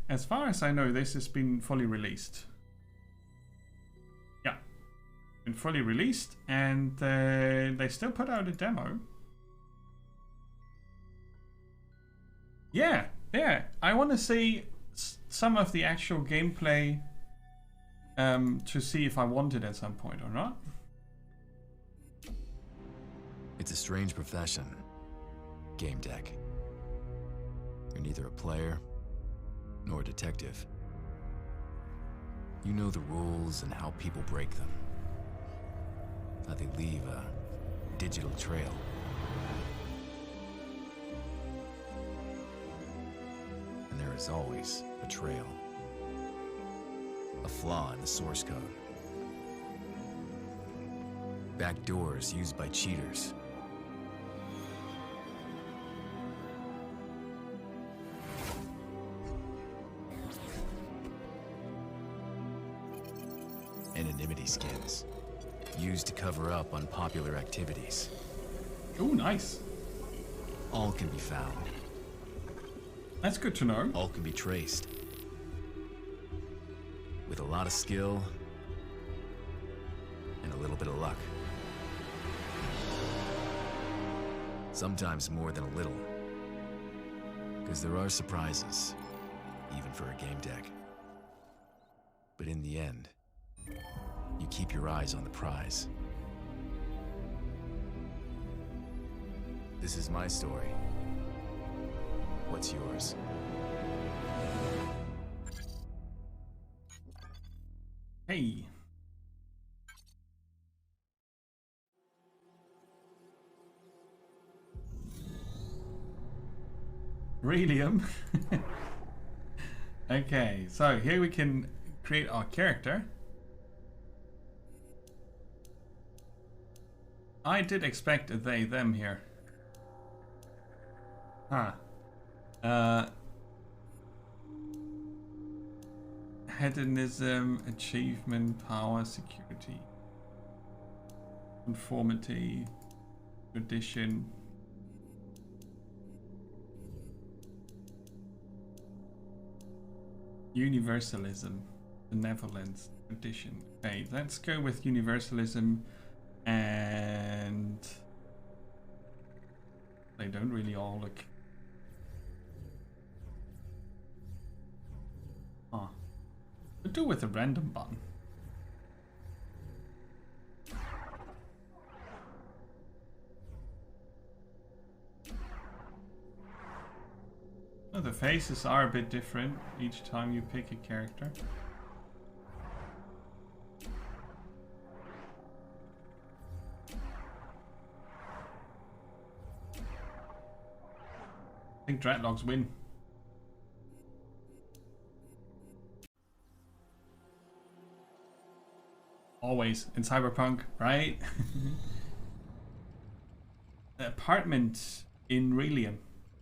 as far as I know, this has been fully released. Yeah, been fully released, and they still put out a demo. Yeah, yeah. I want to see some of the actual gameplay to see if I want it at some point or not. It's a strange profession, Gamedec. You're neither a player nor a detective. You know the rules and how people break them. How they leave a digital trail. And there is always a trail. A flaw in the source code. Backdoors used by cheaters. Anonymity skins, used to cover up unpopular activities. Oh, nice. All can be found. That's good to know. All can be traced. With a lot of skill and a little bit of luck. Sometimes more than a little. Because there are surprises, even for a Gamedec. But in the end, you keep your eyes on the prize. This is my story. What's yours? Hey. Relium. Okay, so here we can create our character. I did expect a they, them here. Huh. Hedonism, achievement, power, security, conformity, tradition. Universalism, benevolence, tradition. Okay, let's go with universalism, and they don't really all look. Huh. We'll do with a random button. Oh, the faces are a bit different each time you pick a character. I think dreadlocks win. Always in Cyberpunk, right? Apartment in Relium.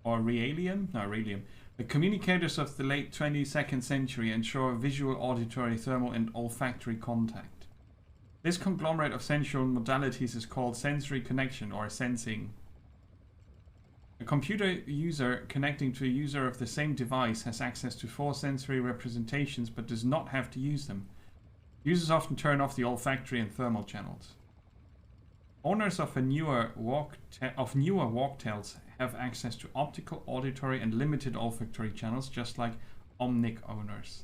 Or Realium? No, Relium. The communicators of the late 22nd century ensure visual, auditory, thermal, and olfactory contact. This conglomerate of sensual modalities is called sensory connection or sensing. A computer user connecting to a user of the same device has access to 4 sensory representations but does not have to use them. Users often turn off the olfactory and thermal channels. Owners of newer walktails have access to optical, auditory, and limited olfactory channels, just like Omnic owners.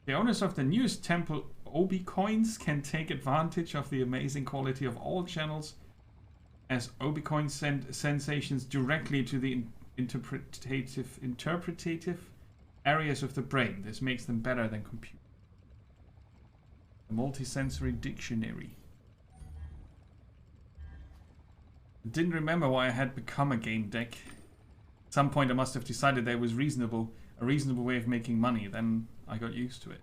The owners of the newest temple Obi coins can take advantage of the amazing quality of all channels, as Obi coins send sensations directly to the interpretative areas of the brain. This makes them better than computers. The multisensory dictionary. I didn't remember why I had become a Gamedec. At some point I must have decided that it was a reasonable way of making money, then I got used to it.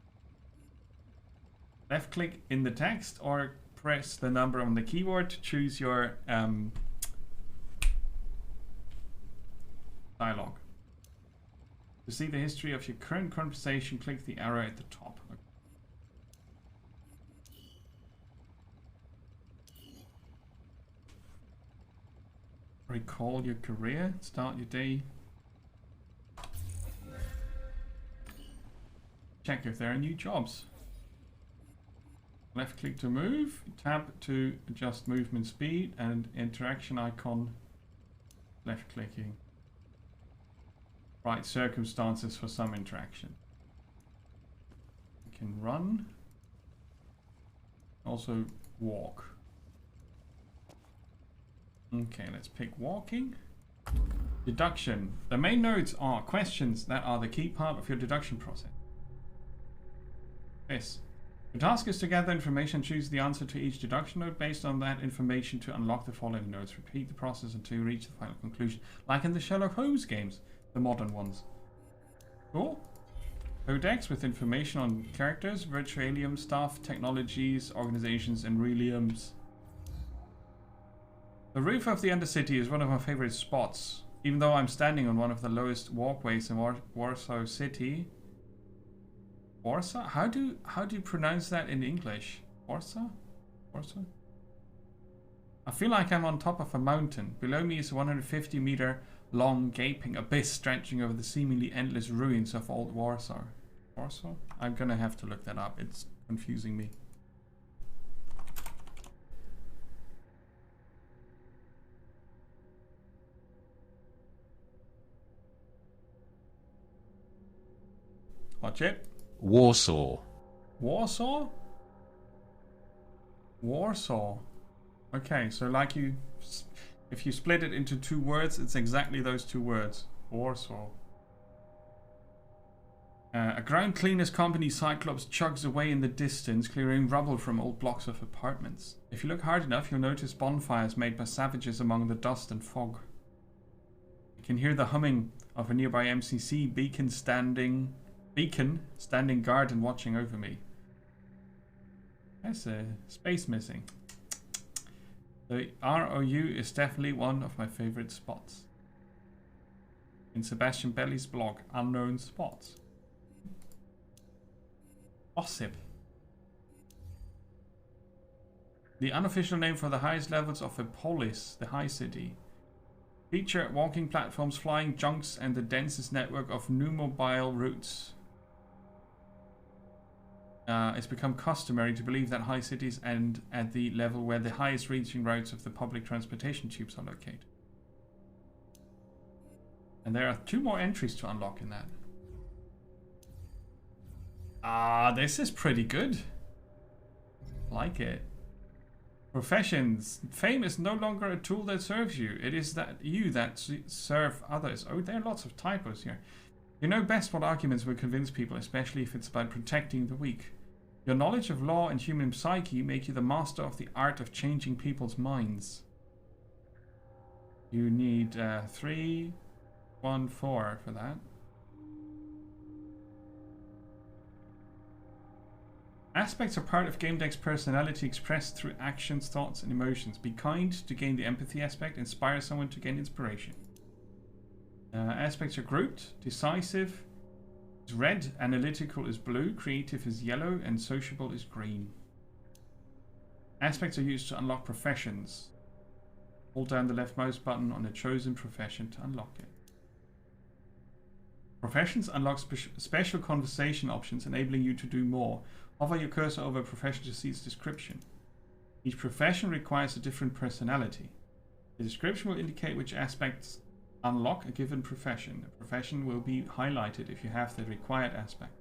Left click in the text or press the number on the keyboard to choose your dialogue. To see the history of your current conversation, click the arrow at the top. Okay. Recall your career, start your day. Check if there are new jobs. Left click to move, tab to adjust movement speed, and interaction icon, left clicking. Right circumstances for some interaction. We can run. Also walk. Okay, let's pick walking. Deduction. The main nodes are questions that are the key part of your deduction process. Yes. The task is to gather information and choose the answer to each deduction node based on that information to unlock the following nodes. Repeat the process until you reach the final conclusion. Like in the Sherlock Holmes games, the modern ones. Cool. Codex with information on characters, Virtualium staff, technologies, organizations, and Reliums. The roof of the Undercity is one of my favorite spots. Even though I'm standing on one of the lowest walkways in Warsaw City. Warsaw? How do you pronounce that in English? Warsaw? Warsaw? I feel like I'm on top of a mountain. Below me is a 150-meter long gaping abyss stretching over the seemingly endless ruins of old Warsaw. Warsaw? I'm gonna have to look that up. It's confusing me. Watch it. Warsaw. Warsaw? Warsaw. Okay, so like if you split it into two words, it's exactly those two words. Warsaw. A ground cleaners company Cyclops chugs away in the distance, clearing rubble from old blocks of apartments. If you look hard enough, you'll notice bonfires made by savages among the dust and fog. You can hear the humming of a nearby MCC beacon standing guard and watching over me. There's a space missing. The ROU is definitely one of my favorite spots. In Sebastian Belli's blog, Unknown Spots. Gossip. The unofficial name for the highest levels of the polis, the high city. Feature walking platforms, flying junks, and the densest network of numobile routes. It's become customary to believe that high cities end at the level where the highest reaching routes of the public transportation tubes are located. And there are 2 more entries to unlock in that. This is pretty good. Like it. Professions. Fame is no longer a tool that serves you. It is that you that serve others. Oh, there are lots of typos here. You know best what arguments will convince people, especially if it's about protecting the weak. Your knowledge of law and human psyche make you the master of the art of changing people's minds. You need 3, 1, 4 for that. Aspects are part of Gamedec's personality expressed through actions, thoughts, and emotions. Be kind to gain the empathy aspect. Inspire someone to gain inspiration. Aspects are grouped. Decisive is red, analytical is blue, creative is yellow, and sociable is green. Aspects are used to unlock professions. Hold down the left mouse button on a chosen profession to unlock it. Professions unlock special conversation options, enabling you to do more. Hover your cursor over a profession to see its description. Each profession requires a different personality. The description will indicate which aspects unlock a given profession. A profession will be highlighted if you have the required aspect.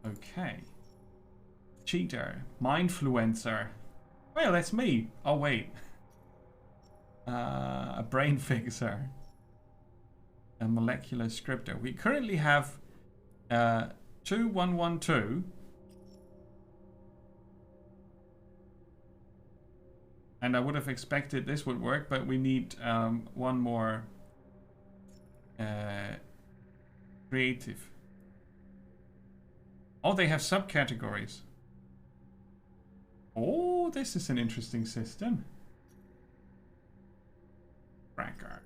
Okay. Cheater. Mindfluencer. Well, that's me. Oh, wait. A brain fixer. A molecular scripter. We currently have 2112. And I would have expected this would work, but we need one more creative. Oh, they have subcategories. Oh, this is an interesting system. Cracker.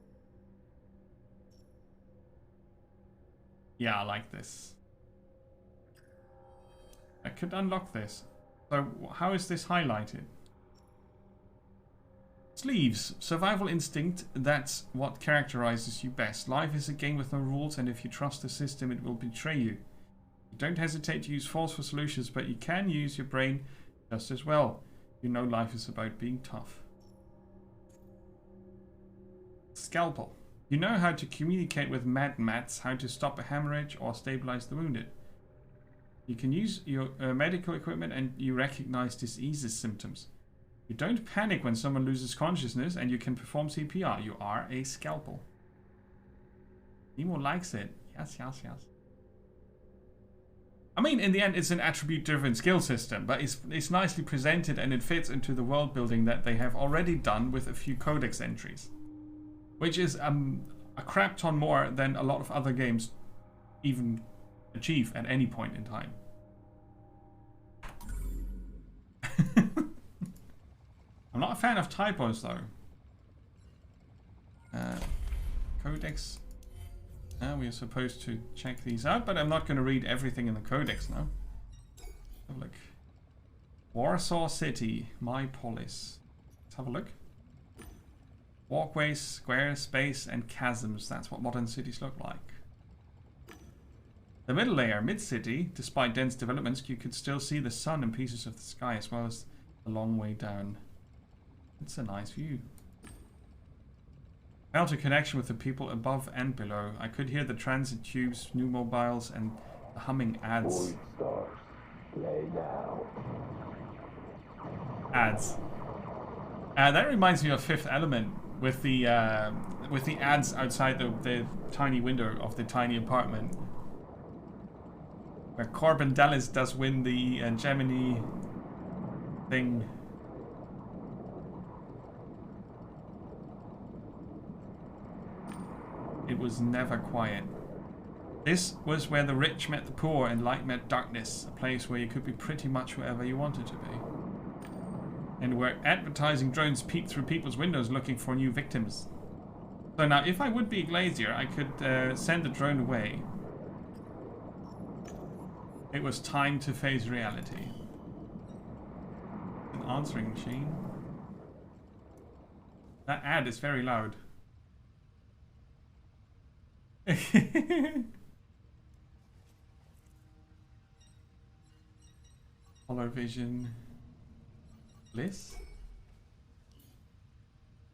Yeah, I like this. I could unlock this. So how is this highlighted? Sleeves. Survival instinct. That's what characterizes you best. Life is a game with no rules, and if you trust the system, it will betray you. Be Don't hesitate to use forceful solutions, but you can use your brain just as well. You know life is about being tough. Scalpel. You know how to communicate with med mats, how to stop a hemorrhage or stabilize the wounded. You can use your medical equipment and you recognize diseases symptoms. You don't panic when someone loses consciousness and you can perform CPR. You are a scalpel. Nemo likes it. Yes, yes, yes. I mean, in the end, it's an attribute-driven skill system, but it's nicely presented and it fits into the world building that they have already done with a few codex entries. Which is a crap ton more than a lot of other games even achieve at any point in time. I'm not a fan of typos though. Codex. We are supposed to check these out, but I'm not going to read everything in the codex now. Have a look. Warsaw City, my polis. Let's have a look. Walkways, squares, space, and chasms. That's what modern cities look like. The middle layer, mid-city, despite dense developments, you could still see the sun and pieces of the sky as well as the long way down. It's a nice view. Felt a connection with the people above and below. I could hear the transit tubes, new mobiles, and the humming ads. Ads. That reminds me of Fifth Element. With the ads outside the tiny window of the tiny apartment, where Corbin Dallas does win the Gemini thing. It was never quiet. This was where the rich met the poor and light met darkness, a place where you could be pretty much whoever you wanted to be. And where advertising drones peeped through people's windows looking for new victims. So now, if I would be a glazier, I could send the drone away. It was time to face reality. An answering machine. That ad is very loud. Holovision. Bliss?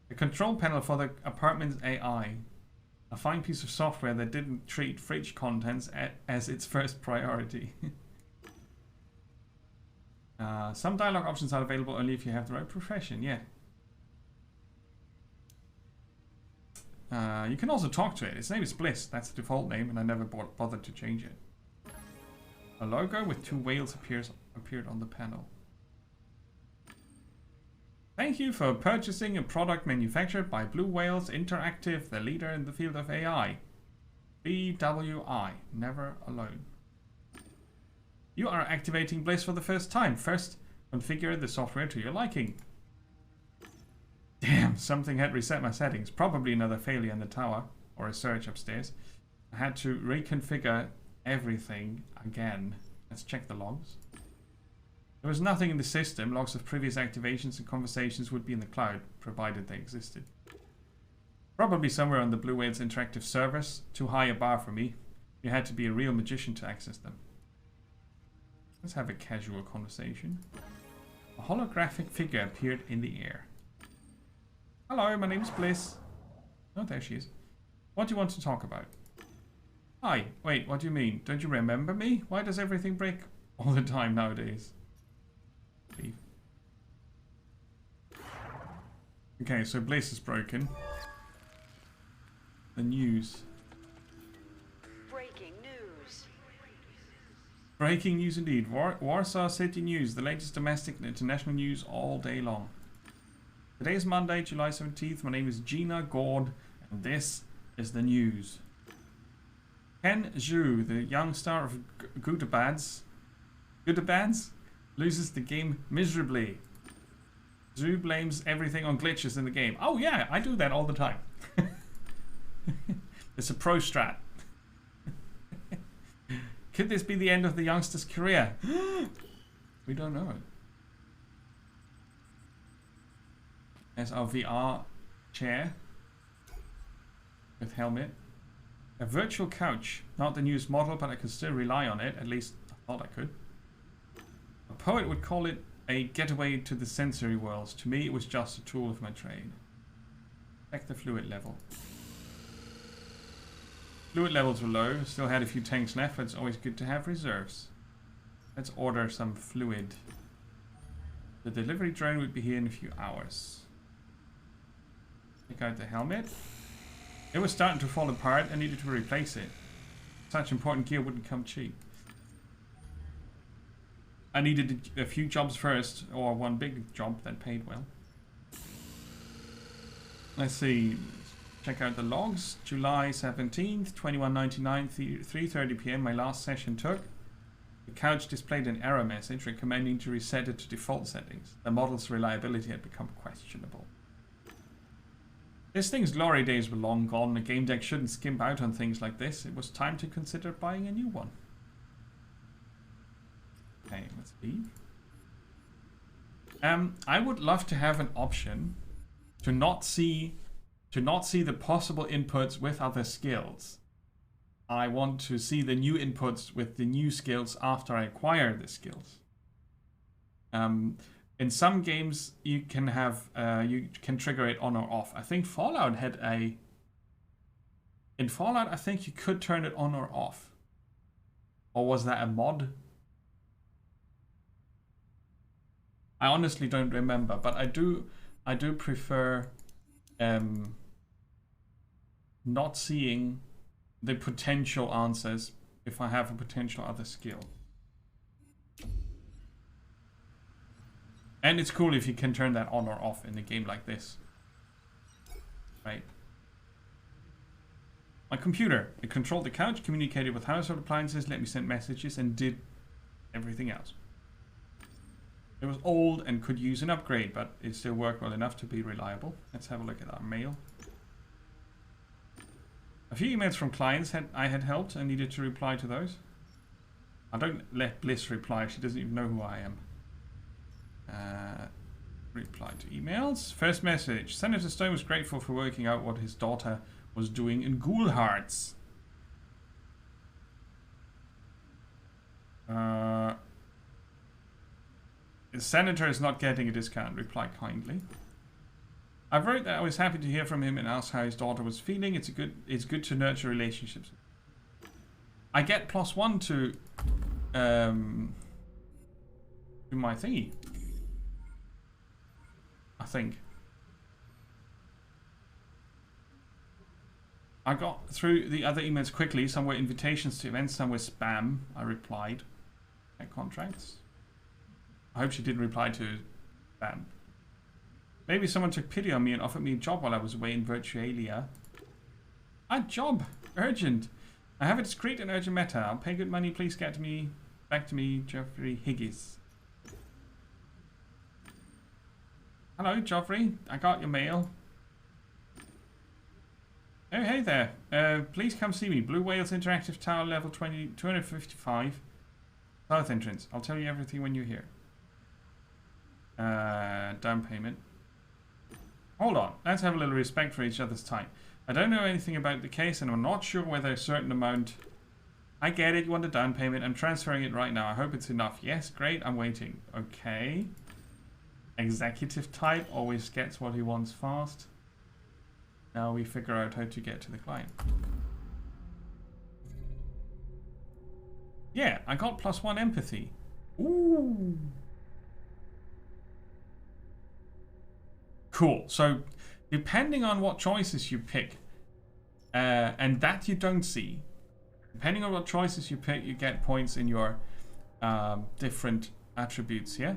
The control panel for the apartment's AI. A fine piece of software that didn't treat fridge contents as its first priority. Some dialogue options are available only if you have the right profession, yeah. You can also talk to it. Its name is Bliss. That's the default name, and I never bothered to change it. A logo with two whales appeared on the panel. Thank you for purchasing a product manufactured by Blue Whales Interactive, the leader in the field of AI. BWI, never alone. You are activating Bliss for the first time. First, configure the software to your liking. Damn, something had reset my settings. Probably another failure in the tower, or a surge upstairs. I had to reconfigure everything again. Let's check the logs. There was nothing in the system. Logs of previous activations and conversations would be in the cloud, provided they existed. Probably somewhere on the Blue Whales Interactive servers. Too high a bar for me. You had to be a real magician to access them. Let's have a casual conversation. A holographic figure appeared in the air. Hello, my name's Bliss. Oh, there she is. What do you want to talk about? Hi. Wait, what do you mean? Don't you remember me? Why does everything break all the time nowadays? Leave. Okay, so Bliss is broken. The news. Breaking news. Breaking news indeed. Warsaw City News, the latest domestic and international news all day long. Today is Monday, July 17th. My name is Gina Gord, and this is the news. Ken Zhu, the young star of Goodabad's, loses the game miserably. Zhu blames everything on glitches in the game. Oh yeah, I do that all the time. It's a pro strat. Could this be the end of the youngster's career? We don't know. There's our VR chair with helmet. A virtual couch. Not the newest model, but I could still rely on it. At least I thought I could. A poet would call it a getaway to the sensory worlds. To me, it was just a tool of my trade. Check the fluid level. Fluid levels were low. Still had a few tanks left, but it's always good to have reserves. Let's order some fluid. The delivery drone would be here in a few hours. Check out the helmet. It was starting to fall apart. I needed to replace it. Such important gear wouldn't come cheap. I needed a few jobs first, or one big job that paid well. Let's see. Check out the logs. July 17th, 21:99, 3:30 PM. My last session took. The couch displayed an error message recommending to reset it to default settings. The model's reliability had become questionable. This thing's glory days were long gone. A game deck shouldn't skimp out on things like this. It was time to consider buying a new one. Okay, let's leave. I would love to have an option to not see the possible inputs with other skills. I want to see the new inputs with the new skills after I acquire the skills. In some games, you can have you can trigger it on or off. I think Fallout had a. In Fallout, I think you could turn it on or off. Or was that a mod? I honestly don't remember, but I do prefer not seeing the potential answers if I have a potential other skill. And it's cool if you can turn that on or off in a game like this. Right. My computer. It controlled the couch, communicated with household appliances, let me send messages, and did everything else. It was old and could use an upgrade, but it still worked well enough to be reliable. Let's have a look at our mail. A few emails from clients I had helped and needed to reply to those. I don't let Bliss reply, she doesn't even know who I am. Reply to emails. First message. Senator Stone was grateful for working out what his daughter was doing in Ghoul Hearts. The senator is not getting a discount. Reply kindly. I wrote that I was happy to hear from him and asked how his daughter was feeling. It's good to nurture relationships. I get +1 to my thingy. I think. I got through the other emails quickly. Some were invitations to events, some were spam. I replied. At contracts. I hope she didn't reply to spam. Maybe someone took pity on me and offered me a job while I was away in Virtualia. A job! Urgent! I have a discreet and urgent matter. I'll pay good money. Please get back to me, Geoffrey Higgins. Hello, Geoffrey. I got your mail. Oh, hey there. Please come see me. Blue Whales Interactive Tower, level 255. South entrance. I'll tell you everything when you're here. Down payment. Hold on. Let's have a little respect for each other's time. I don't know anything about the case and I'm not sure whether a certain amount... I get it. You want a down payment. I'm transferring it right now. I hope it's enough. Yes, great. I'm waiting. Okay. Executive type always gets what he wants fast. Now we figure out how to get to the client. Yeah, I got +1 empathy. Ooh. Cool. So, depending on what choices you pick, and that you don't see, depending on what choices you pick, you get points in your different attributes, yeah?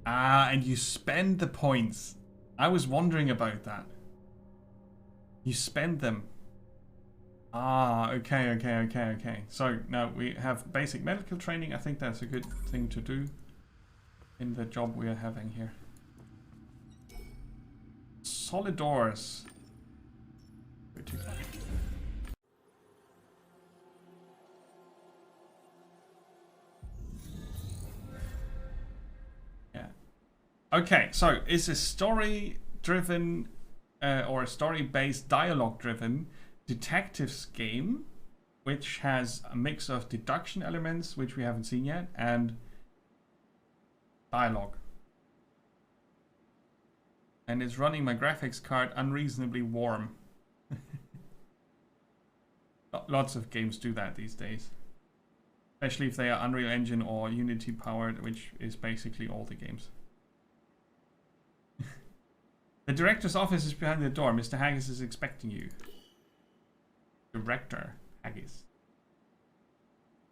Ah, and you spend the points. I was wondering about that. You spend them. Ah, okay. So now we have basic medical training. I think that's a good thing to do in the job we are having here. Solid doors. Okay, so is a story-driven or a story-based, dialogue-driven detectives game, which has a mix of deduction elements, which we haven't seen yet, and dialogue. And it's running my graphics card unreasonably warm. Lots of games do that these days. Especially if they are Unreal Engine or Unity powered, which is basically all the games. The director's office is behind the door. Mr. Haggis is expecting you. Director Haggis.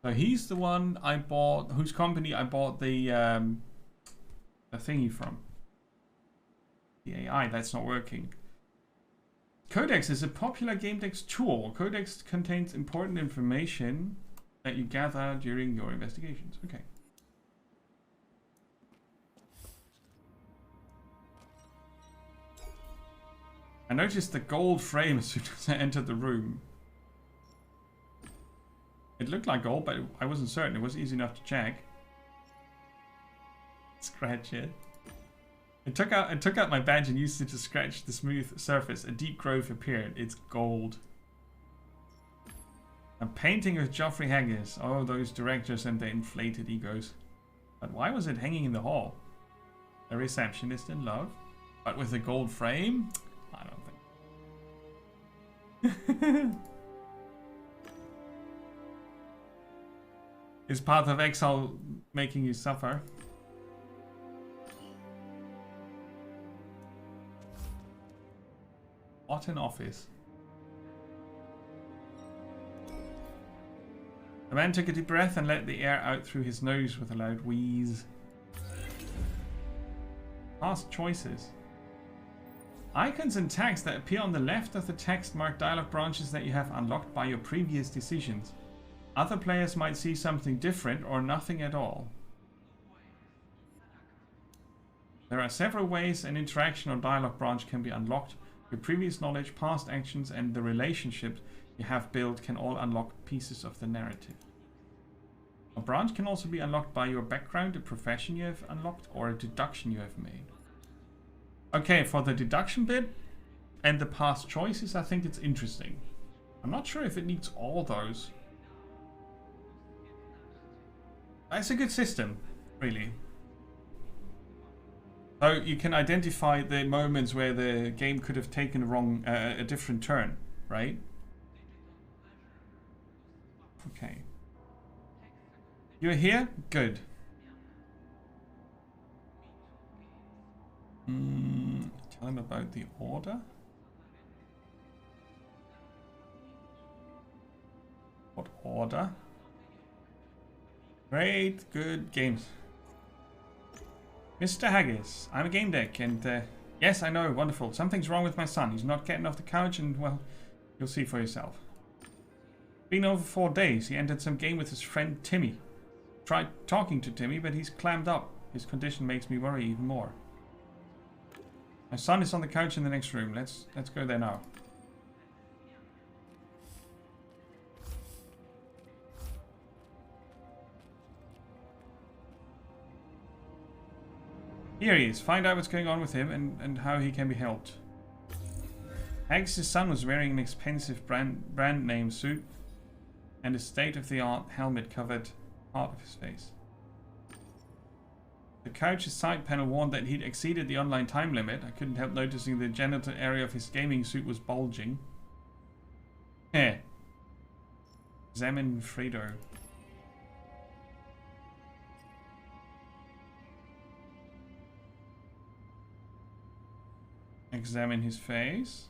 So he's the one I bought, whose company I bought the thingy from. The AI, that's not working. Codex is a popular Gamedec tool. Codex contains important information that you gather during your investigations. Okay. I noticed the gold frame as soon as I entered the room. It looked like gold, but I wasn't certain. It was easy enough to check. Scratch it. I took out my badge and used it to scratch the smooth surface. A deep groove appeared. It's gold. A painting of Geoffrey Haggis. Oh, those directors and their inflated egos. But why was it hanging in the hall? A receptionist in love? But with a gold frame? I don't think. Is path of exile making you suffer? What an office. The man took a deep breath and let the air out through his nose with a loud wheeze. Past choices. Icons and text that appear on the left of the text mark dialog branches that you have unlocked by your previous decisions. Other players might see something different or nothing at all. There are several ways an interaction or dialog branch can be unlocked. Your previous knowledge, past actions, and the relationships you have built can all unlock pieces of the narrative. A branch can also be unlocked by your background, a profession you have unlocked, or a deduction you have made. Okay, for the deduction bit and the past choices, I think it's interesting. I'm not sure if it needs all those. It's a good system, really. So you can identify the moments where the game could have taken a different turn, right? Okay. You're here? Good. Tell him about the order. What order? Great, good games. Mr. Haggis, I'm a Gamedec, and yes, I know, wonderful. Something's wrong with my son. He's not getting off the couch, and well, you'll see for yourself. Been over 4 days. He entered some game with his friend Timmy. Tried talking to Timmy, but he's clammed up. His condition makes me worry even more. My son is on the couch in the next room. Let's go there now. Here he is. Find out what's going on with him and how he can be helped. Haggis' son was wearing an expensive brand name suit, and a state-of-the-art helmet covered part of his face. The couch's side panel warned that he'd exceeded the online time limit. I couldn't help noticing the genital area of his gaming suit was bulging. Here. Examine Fredo. Examine his face.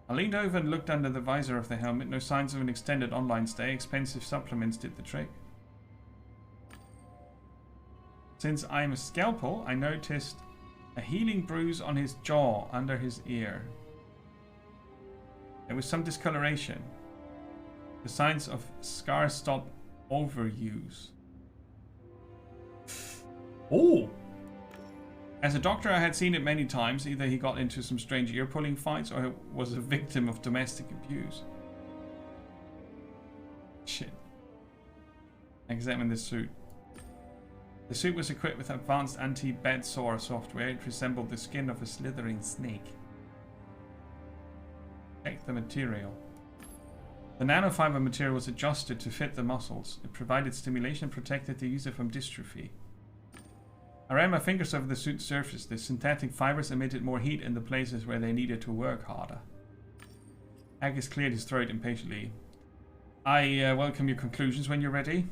I leaned over and looked under the visor of the helmet. No signs of an extended online stay. Expensive supplements did the trick. Since I'm a scalpel, I noticed a healing bruise on his jaw under his ear. There was some discoloration. The signs of scar stop overuse. Oh! As a doctor, I had seen it many times. Either he got into some strange ear-pulling fights or was a victim of domestic abuse. Shit. Examine the suit. The suit was equipped with advanced anti-bed sore software. It resembled the skin of a slithering snake. Check the material. The nanofiber material was adjusted to fit the muscles. It provided stimulation and protected the user from dystrophy. I ran my fingers over the suit's surface. The synthetic fibers emitted more heat in the places where they needed to work harder. Agus cleared his throat impatiently. I welcome your conclusions when you're ready.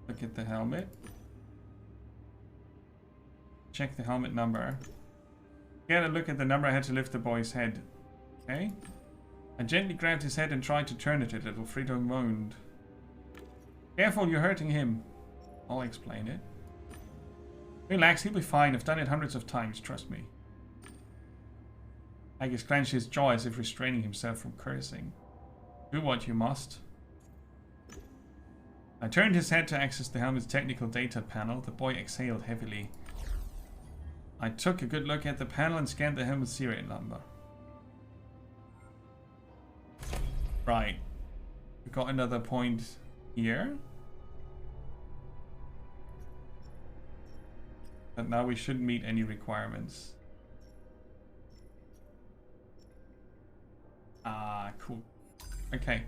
Look at the helmet. Check the helmet number. Get a look at the number. I had to lift the boy's head. Okay. I gently grabbed his head and tried to turn it a little. Frito moaned. Careful, you're hurting him. I'll explain it. Relax, he'll be fine. I've done it hundreds of times, trust me. Agus clenched his jaw as if restraining himself from cursing. Do what you must. I turned his head to access the helmet's technical data panel. The boy exhaled heavily. I took a good look at the panel and scanned the helmet's serial number. Right. We got another point here. But now we shouldn't meet any requirements. Ah, cool. Okay.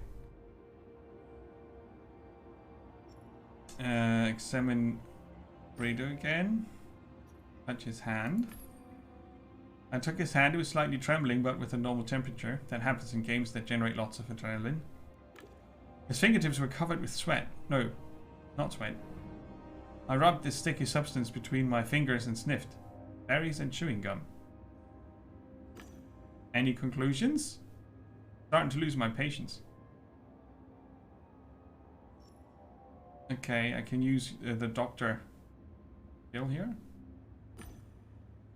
Examine Fredo again. Touch his hand. I took his hand. It was slightly trembling, but with a normal temperature. That happens in games that generate lots of adrenaline. His fingertips were covered with sweat. No, not sweat. I rubbed this sticky substance between my fingers and sniffed. Berries and chewing gum. Any conclusions? Starting to lose my patience. Okay, I can use the doctor skill here.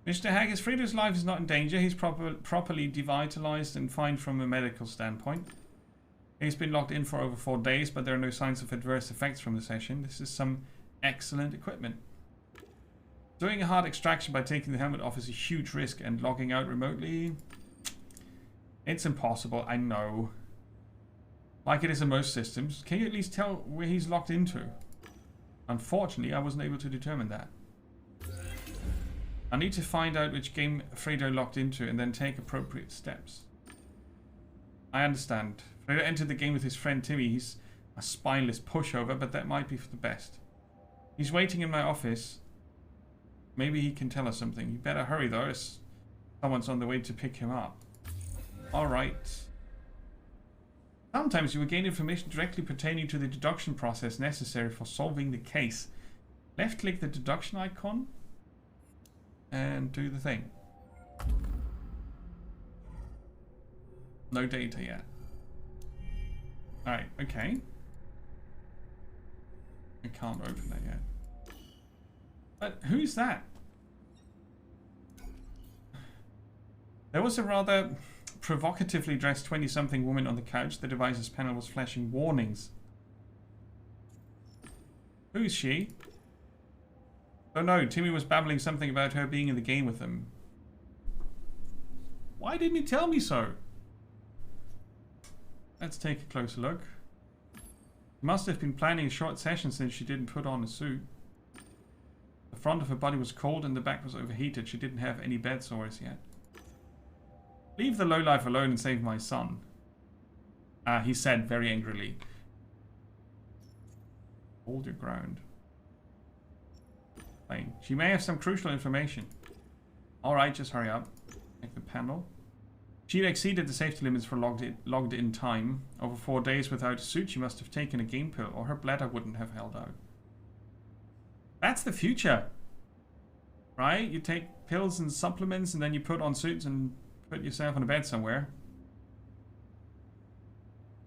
Mr. Haggis, Frida's life is not in danger. He's properly devitalized and fine from a medical standpoint. He's been locked in for over 4 days, but there are no signs of adverse effects from the session. This is some excellent equipment. Doing a hard extraction by taking the helmet off is a huge risk, and logging out remotely... It's impossible, I know. Like it is in most systems. Can you at least tell where he's locked into? Unfortunately, I wasn't able to determine that. I need to find out which game Fredo locked into and then take appropriate steps. I understand. Fredo entered the game with his friend Timmy. He's a spineless pushover, but that might be for the best. He's waiting in my office. Maybe he can tell us something. You better hurry though, as someone's on the way to pick him up. Alright. Sometimes you will gain information directly pertaining to the deduction process necessary for solving the case. Left click the deduction icon and do the thing. No data yet. Alright, okay. I can't open that yet. But who's that? There was a rather provocatively dressed 20-something woman on the couch. The device's panel was flashing warnings. Who's she? Oh no, Timmy was babbling something about her being in the game with him. Why didn't he tell me so? Let's take a closer look. She must have been planning a short session since she didn't put on a suit. The front of her body was cold and the back was overheated. She didn't have any bed sores yet. Leave the lowlife alone and save my son. He said very angrily. Hold your ground. Fine. She may have some crucial information. Alright, just hurry up. Check the panel. She'd exceeded the safety limits for logged in time. Over 4 days without a suit, she must have taken a game pill, or her bladder wouldn't have held out. That's the future. Right? You take pills and supplements and then you put on suits and put yourself on a bed somewhere.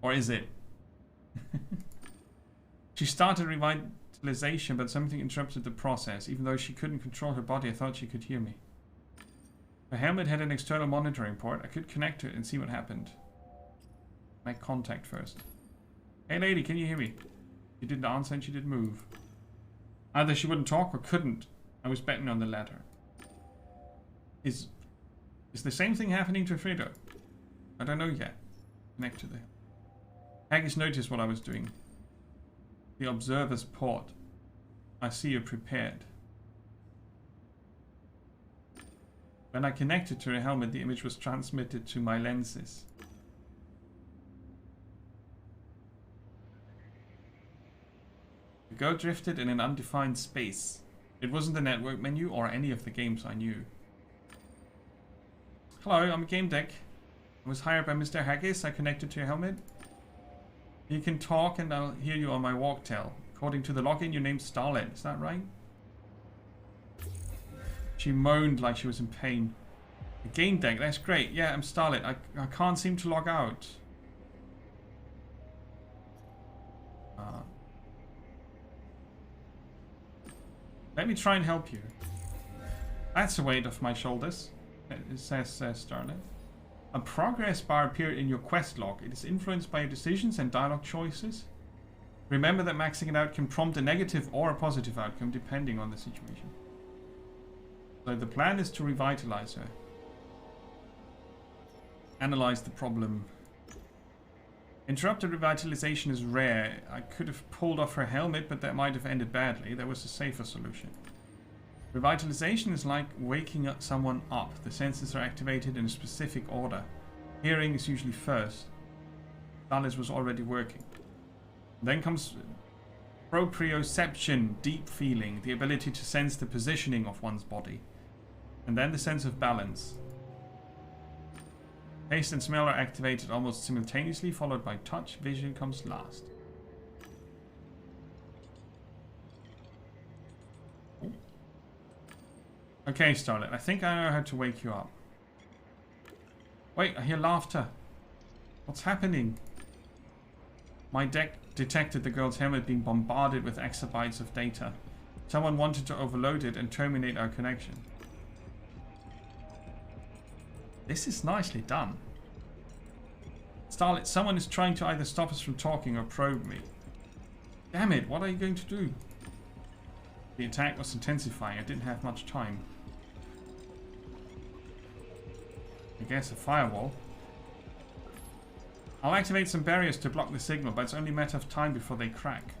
Or is it? She started revitalization, but something interrupted the process. Even though she couldn't control her body, I thought she could hear me. Her helmet had an external monitoring port. I could connect to it and see what happened. Make contact first. Hey lady, can you hear me? She didn't answer and she didn't move. Either she wouldn't talk or couldn't. I was betting on the latter. Is the same thing happening to Fredo? I don't know yet. Connect to the... Haggis noticed what I was doing. the observer's port. I see you're prepared. When I connected to the helmet, the image was transmitted to my lenses. The girl drifted in an undefined space. It wasn't the network menu or any of the games I knew. Hello, I'm Gamedec. I was hired by Mr. Haggis. I connected to your helmet. You can talk and I'll hear you on my walktail. According to the login, your name's Starlet. Is that right? She moaned like she was in pain. A Gamedec, that's great. Yeah, I'm Starlet. I can't seem to log out. Let me try and help you. That's a weight off my shoulders, it says Starlet. A progress bar appeared in your quest log. It is influenced by your decisions and dialogue choices. Remember that maxing it out can prompt a negative or a positive outcome depending on the situation. So the plan is to revitalize her. Analyze the problem. Interrupted revitalization is rare. I could have pulled off her helmet, but that might have ended badly. There was a safer solution. Revitalization is like waking someone up. The senses are activated in a specific order. Hearing is usually first. Dallas was already working. Then comes proprioception, deep feeling, the ability to sense the positioning of one's body. And then the sense of balance. Taste and smell are activated almost simultaneously, followed by touch. Vision comes last. Okay, Starlet, I think I know how to wake you up. Wait, I hear laughter. What's happening? My deck detected the girl's helmet being bombarded with exabytes of data. Someone wanted to overload it and terminate our connection. This is nicely done. Starlet, someone is trying to either stop us from talking or probe me. Damn it, what are you going to do? The attack was intensifying. I didn't have much time. I guess a firewall. I'll activate some barriers to block the signal, but it's only a matter of time before they crack.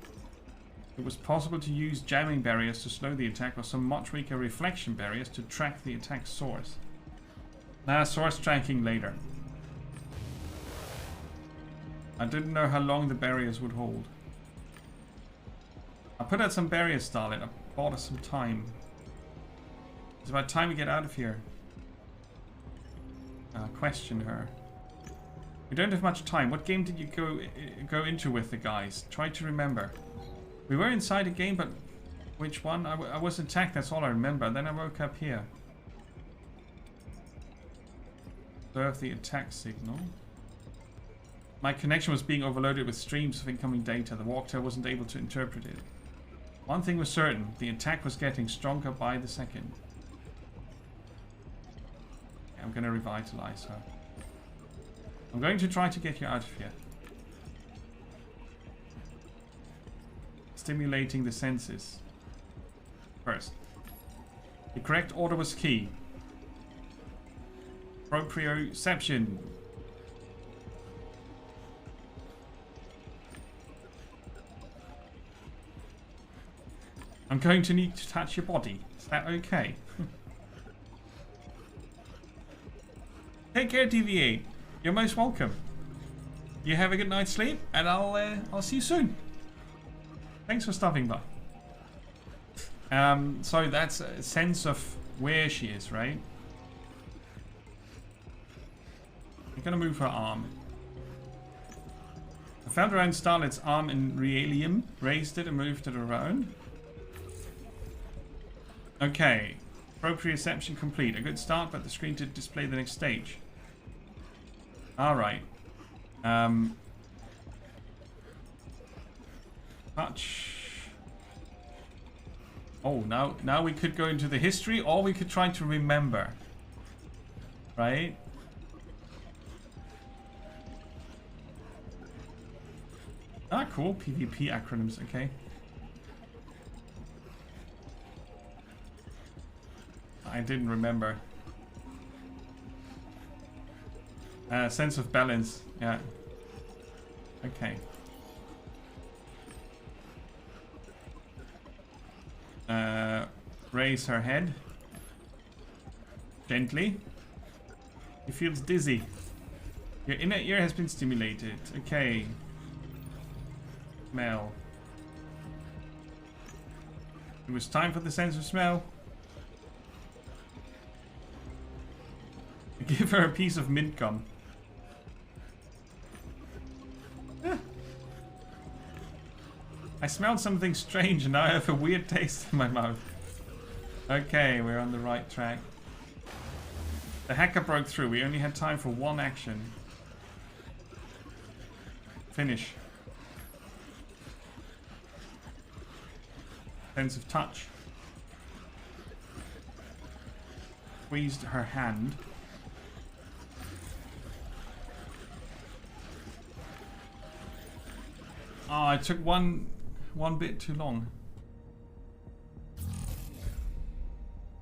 It was possible to use jamming barriers to slow the attack or some much weaker reflection barriers to track the attack source. Nah, source tracking later. I didn't know how long the barriers would hold. I put out some barriers, Starlet. I bought us some time. It's about time we get out of here. Question her. We don't have much time. What game did you go into with the guys? Try to remember. We were inside a game, but which one? I was attacked, that's all I remember. Then I woke up here. Observe the attack signal. My connection was being overloaded with streams of incoming data. The walktail wasn't able to interpret it. One thing was certain. The attack was getting stronger by the second. I'm going to revitalize her. I'm going to try to get you out of here. Stimulating the senses. First. The correct order was key. Proprioception. I'm going to need to touch your body. Is that okay? Take care, TVA. You're most welcome. You have a good night's sleep, and I'll see you soon. Thanks for stopping by. So that's a sense of where she is, right? I'm gonna move her arm. I found around Starlet's arm in Realium, raised it and moved it around. Okay, proprioception complete. A good start, but the screen did display the next stage. Alright. Touch. Oh, now we could go into the history, or we could try to remember. Right? Ah, cool. PvP acronyms, okay. I didn't remember. Sense of balance, yeah. Okay. raise her head gently. She feels dizzy. Your inner ear has been stimulated. Okay. Smell. It was time for the sense of smell. Give her a piece of mint gum. I smelled something strange and now I have a weird taste in my mouth. Okay, we're on the right track. The hacker broke through. We only had time for one action. Finish. Sense of touch. Squeezed her hand. Oh, it took one bit too long.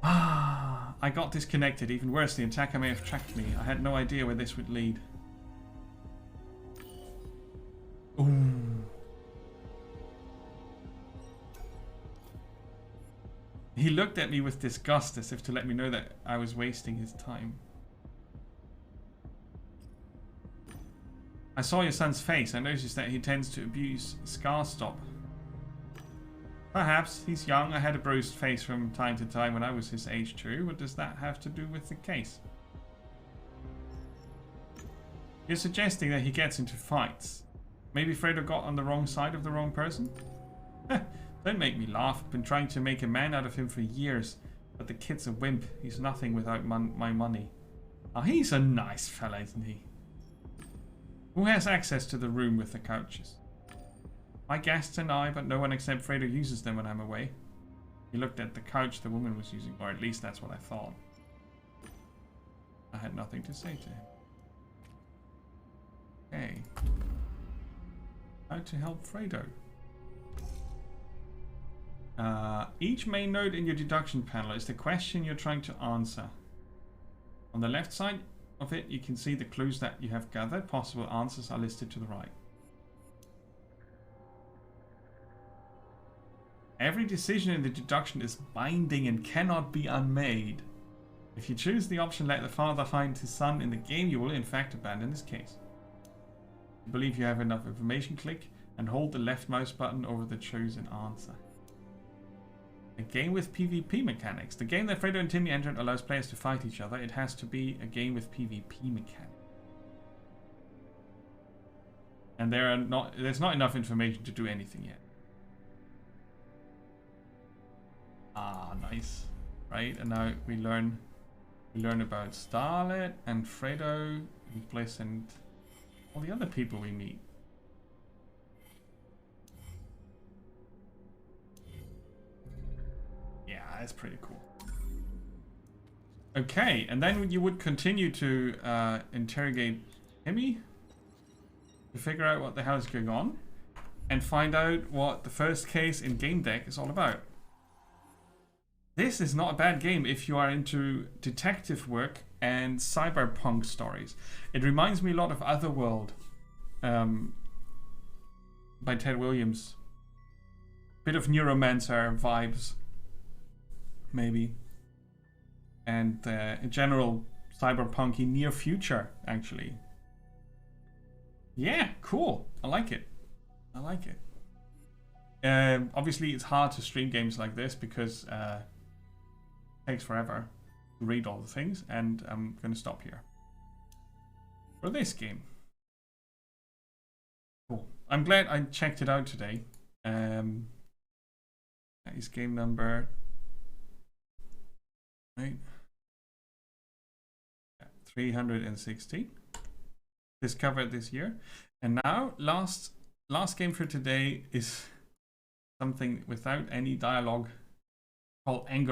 Ah, I got disconnected. Even worse, the attacker may have tracked me. I had no idea where this would lead. Ooh. He looked at me with disgust as if to let me know that I was wasting his time. I saw your son's face. I noticed that he tends to abuse Scar Stop. Perhaps. He's young. I had a bruised face from time to time when I was his age too. What does that have to do with the case? You're suggesting that he gets into fights. Maybe Fredo got on the wrong side of the wrong person? Don't make me laugh. I've been trying to make a man out of him for years. But the kid's a wimp. He's nothing without my money. Oh, he's a nice fella, isn't he? Who has access to the room with the couches? My guests and I, but no one except Fredo uses them when I'm away. He looked at the couch the woman was using, or at least that's what I thought. I had nothing to say to him. Okay. How to help Fredo? Each main node in your deduction panel is the question you're trying to answer. On the left side of it, you can see the clues that you have gathered. Possible answers are listed to the right. Every decision in the deduction is binding and cannot be unmade. If you choose the option let the father find his son in the game, you will in fact abandon this case. If you believe you have enough information, click and hold the left mouse button over the chosen answer. A game with PvP mechanics. The game that Fredo and Timmy entered allows players to fight each other. It has to be a game with PvP mechanics. And there's not enough information to do anything yet. Ah, nice. Right, and now we learn about Starlet and Fredo and Bliss and all the other people we meet. Yeah, that's pretty cool. Okay, and then you would continue to interrogate Timmy to figure out what the hell is going on and find out what the first case in Gamedec is all about. This is not a bad game if you are into detective work and cyberpunk stories. It reminds me a lot of Otherworld by Ted Williams. Bit of Neuromancer vibes, maybe. And in general, cyberpunky near future, actually. Yeah, cool. I like it. I like it. Obviously, it's hard to stream games like this because takes forever to read all the things, and I'm going to stop here for this game. Cool. I'm glad I checked it out today. That is game number 360 discovered this year, and now last game for today is something without any dialogue called Anger